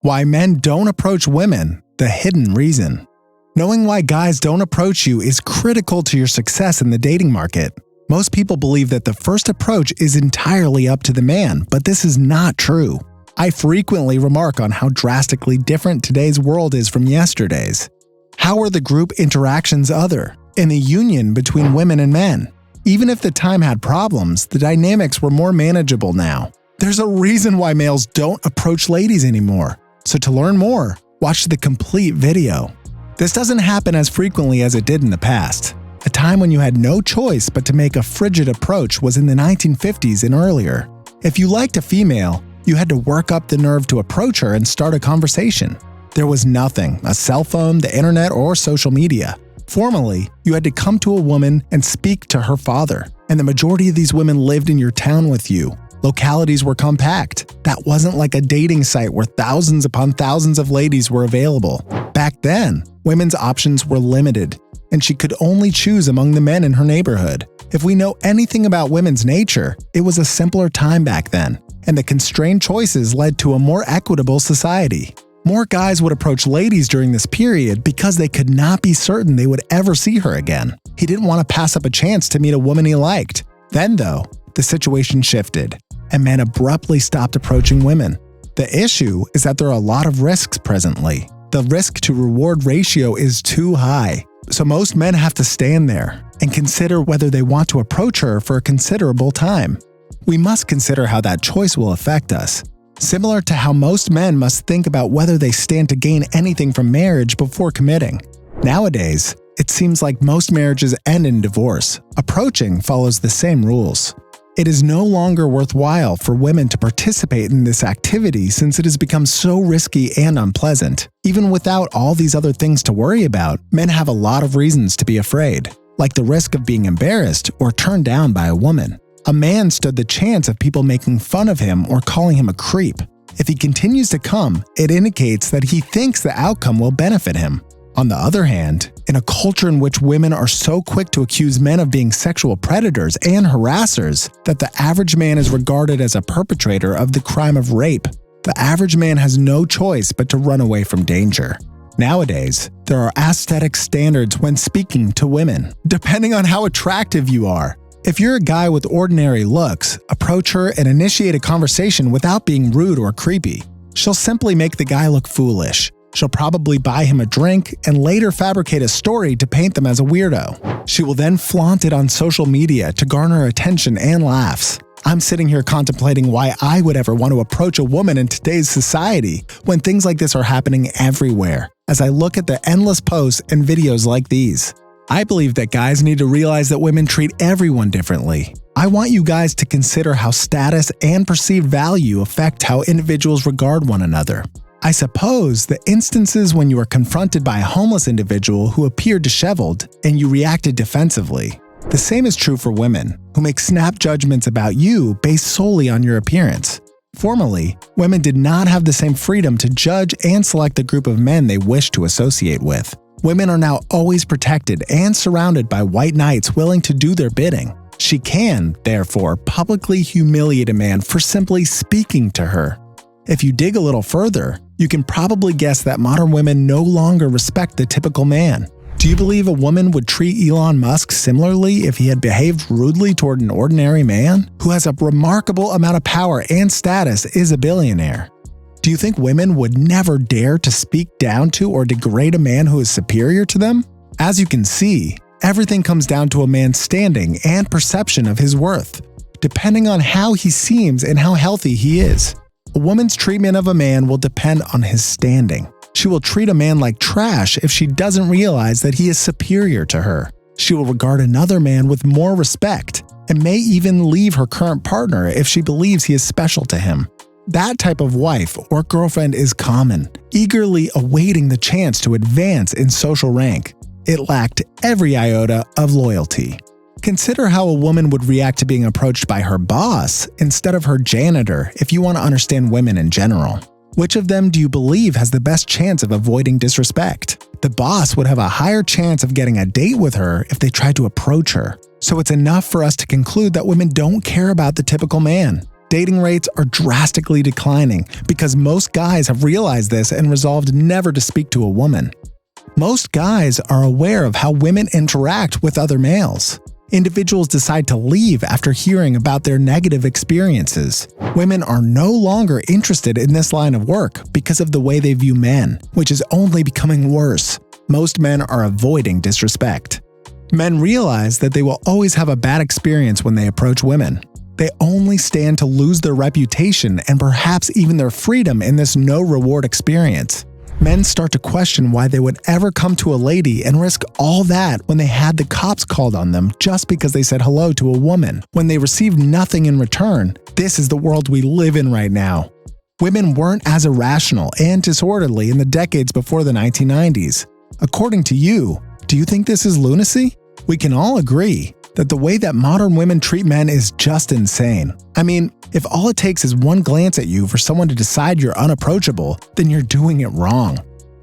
Why men don't approach women, the hidden reason. Knowing why guys don't approach you is critical to your success in the dating market. Most people believe that the first approach is entirely up to the man, but this is not true. I frequently remark on how drastically different today's world is from yesterday's. How are the group interactions other, in the union between women and men? Even if the time had problems, the dynamics were more manageable now. There's a reason why males don't approach ladies anymore. So to learn more, watch the complete video. This doesn't happen as frequently as it did in the past. A time when you had no choice but to make a frigid approach was in the 1950s and earlier. If you liked a female, you had to work up the nerve to approach her and start a conversation. There was nothing, a cell phone, the internet, or social media. Formerly, you had to come to a woman and speak to her father, and the majority of these women lived in your town with you. Localities were compact. That wasn't like a dating site where thousands upon thousands of ladies were available. Back then, women's options were limited, and she could only choose among the men in her neighborhood. If we know anything about women's nature, it was a simpler time back then, and the constrained choices led to a more equitable society. More guys would approach ladies during this period because they could not be certain they would ever see her again. He didn't want to pass up a chance to meet a woman he liked. Then, though, the situation shifted, and men abruptly stopped approaching women. The issue is that there are a lot of risks presently. The risk-to-reward ratio is too high, so most men have to stand there and consider whether they want to approach her for a considerable time. We must consider how that choice will affect us, similar to how most men must think about whether they stand to gain anything from marriage before committing. Nowadays, it seems like most marriages end in divorce. Approaching follows the same rules. It is no longer worthwhile for women to participate in this activity since it has become so risky and unpleasant. Even without all these other things to worry about, men have a lot of reasons to be afraid, like the risk of being embarrassed or turned down by a woman. A man stood the chance of people making fun of him or calling him a creep. If he continues to come, it indicates that he thinks the outcome will benefit him. On the other hand, in a culture in which women are so quick to accuse men of being sexual predators and harassers that the average man is regarded as a perpetrator of the crime of rape, the average man has no choice but to run away from danger. Nowadays, there are aesthetic standards when speaking to women, depending on how attractive you are. If you're a guy with ordinary looks, approach her and initiate a conversation without being rude or creepy. She'll simply make the guy look foolish. She'll probably buy him a drink and later fabricate a story to paint them as a weirdo. She will then flaunt it on social media to garner attention and laughs. I'm sitting here contemplating why I would ever want to approach a woman in today's society when things like this are happening everywhere, as I look at the endless posts and videos like these. I believe that guys need to realize that women treat everyone differently. I want you guys to consider how status and perceived value affect how individuals regard one another. I suppose the instances when you are confronted by a homeless individual who appeared disheveled and you reacted defensively. The same is true for women, who make snap judgments about you based solely on your appearance. Formerly, women did not have the same freedom to judge and select the group of men they wish to associate with. Women are now always protected and surrounded by white knights willing to do their bidding. She can, therefore, publicly humiliate a man for simply speaking to her. If you dig a little further, you can probably guess that modern women no longer respect the typical man. Do you believe a woman would treat Elon Musk similarly if he had behaved rudely toward an ordinary man who has a remarkable amount of power and status is a billionaire? Do you think women would never dare to speak down to or degrade a man who is superior to them? As you can see, everything comes down to a man's standing and perception of his worth, depending on how he seems and how healthy he is. A woman's treatment of a man will depend on his standing. She will treat a man like trash if she doesn't realize that he is superior to her. She will regard another man with more respect and may even leave her current partner if she believes he is special to him. That type of wife or girlfriend is common, eagerly awaiting the chance to advance in social rank. It lacked every iota of loyalty. Consider how a woman would react to being approached by her boss instead of her janitor if you want to understand women in general. Which of them do you believe has the best chance of avoiding disrespect? The boss would have a higher chance of getting a date with her if they tried to approach her. So it's enough for us to conclude that women don't care about the typical man. dating rates are drastically declining because most guys have realized this and resolved never to speak to a woman. Most guys are aware of how women interact with other males. Individuals decide to leave after hearing about their negative experiences. Women are no longer interested in this line of work because of the way they view men, which is only becoming worse. Most men are avoiding disrespect. Men realize that they will always have a bad experience when they approach women. They only stand to lose their reputation and perhaps even their freedom in this no-reward experience. Men start to question why they would ever come to a lady and risk all that when they had the cops called on them just because they said hello to a woman, when they received nothing in return. This is the world we live in right now. Women weren't as irrational and disorderly in the decades before the 1990s. According to you, do you think this is lunacy? We can all agree that the way that modern women treat men is just insane. I mean, if all it takes is one glance at you for someone to decide you're unapproachable, then you're doing it wrong.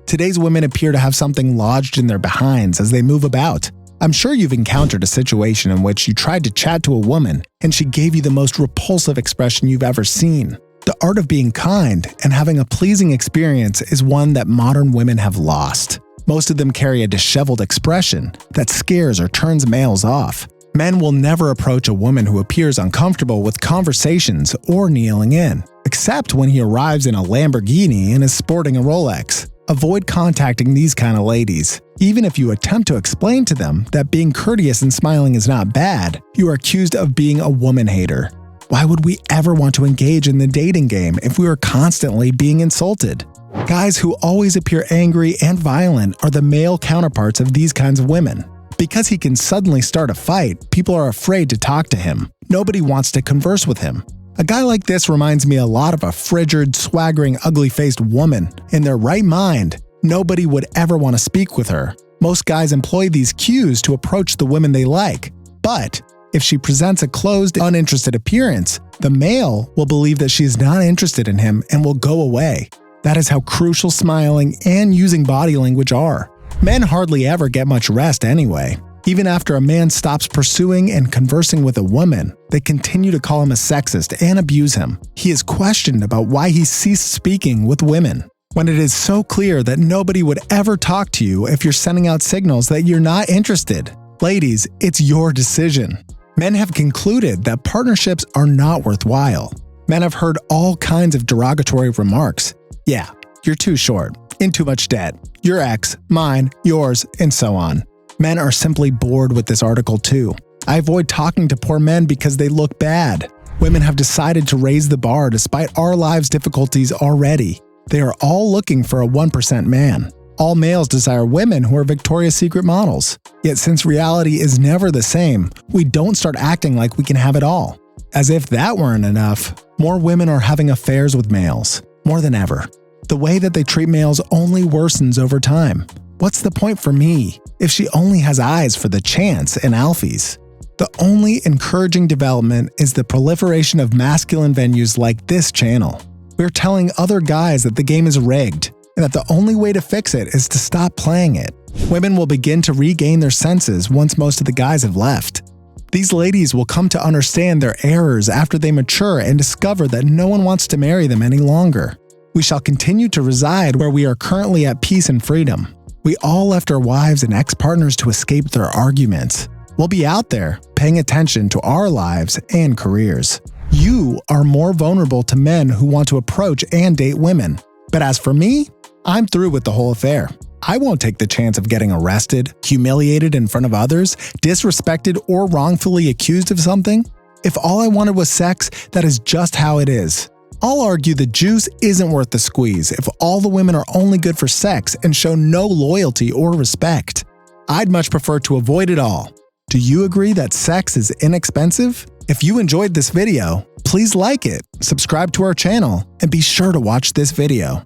Today's women appear to have something lodged in their behinds as they move about. I'm sure you've encountered a situation in which you tried to chat to a woman and she gave you the most repulsive expression you've ever seen. The art of being kind and having a pleasing experience is one that modern women have lost. Most of them carry a disheveled expression that scares or turns males off. Men will never approach a woman who appears uncomfortable with conversations or kneeling in, except when he arrives in a Lamborghini and is sporting a Rolex. Avoid contacting these kind of ladies. Even if you attempt to explain to them that being courteous and smiling is not bad, you are accused of being a woman hater. Why would we ever want to engage in the dating game if we were constantly being insulted? Guys who always appear angry and violent are the male counterparts of these kinds of women. Because he can suddenly start a fight, people are afraid to talk to him. Nobody wants to converse with him. A guy like this reminds me a lot of a frigid, swaggering, ugly-faced woman. In their right mind, nobody would ever want to speak with her. Most guys employ these cues to approach the women they like. But if she presents a closed, uninterested appearance, the male will believe that she is not interested in him and will go away. That is how crucial smiling and using body language are. Men hardly ever get much rest anyway. Even after a man stops pursuing and conversing with a woman, they continue to call him a sexist and abuse him. He is questioned about why he ceased speaking with women, when it is so clear that nobody would ever talk to you if you're sending out signals that you're not interested. Ladies, it's your decision. Men have concluded that partnerships are not worthwhile. Men have heard all kinds of derogatory remarks. Yeah, you're too short, in too much debt, your ex, mine, yours, and so on. Men are simply bored with this article too. I avoid talking to poor men because they look bad. Women have decided to raise the bar despite our lives' difficulties already. They are all looking for a 1% man. All males desire women who are Victoria's Secret models. Yet since reality is never the same, we don't start acting like we can have it all. As if that weren't enough, more women are having affairs with males, more than ever. The way that they treat males only worsens over time. What's the point for me if she only has eyes for the chance and alphies? The only encouraging development is the proliferation of masculine venues like this channel. We're telling other guys that the game is rigged and that the only way to fix it is to stop playing it. Women will begin to regain their senses once most of the guys have left. These ladies will come to understand their errors after they mature and discover that no one wants to marry them any longer. We shall continue to reside where we are currently at peace and freedom. We all left our wives and ex-partners to escape their arguments. We'll be out there, paying attention to our lives and careers. You are more vulnerable to men who want to approach and date women. But as for me, I'm through with the whole affair. I won't take the chance of getting arrested, humiliated in front of others, disrespected, or wrongfully accused of something. If all I wanted was sex, that is just how it is. I'll argue the juice isn't worth the squeeze if all the women are only good for sex and show no loyalty or respect. I'd much prefer to avoid it all. Do you agree that sex is inexpensive? If you enjoyed this video, please like it, subscribe to our channel, and be sure to watch this video.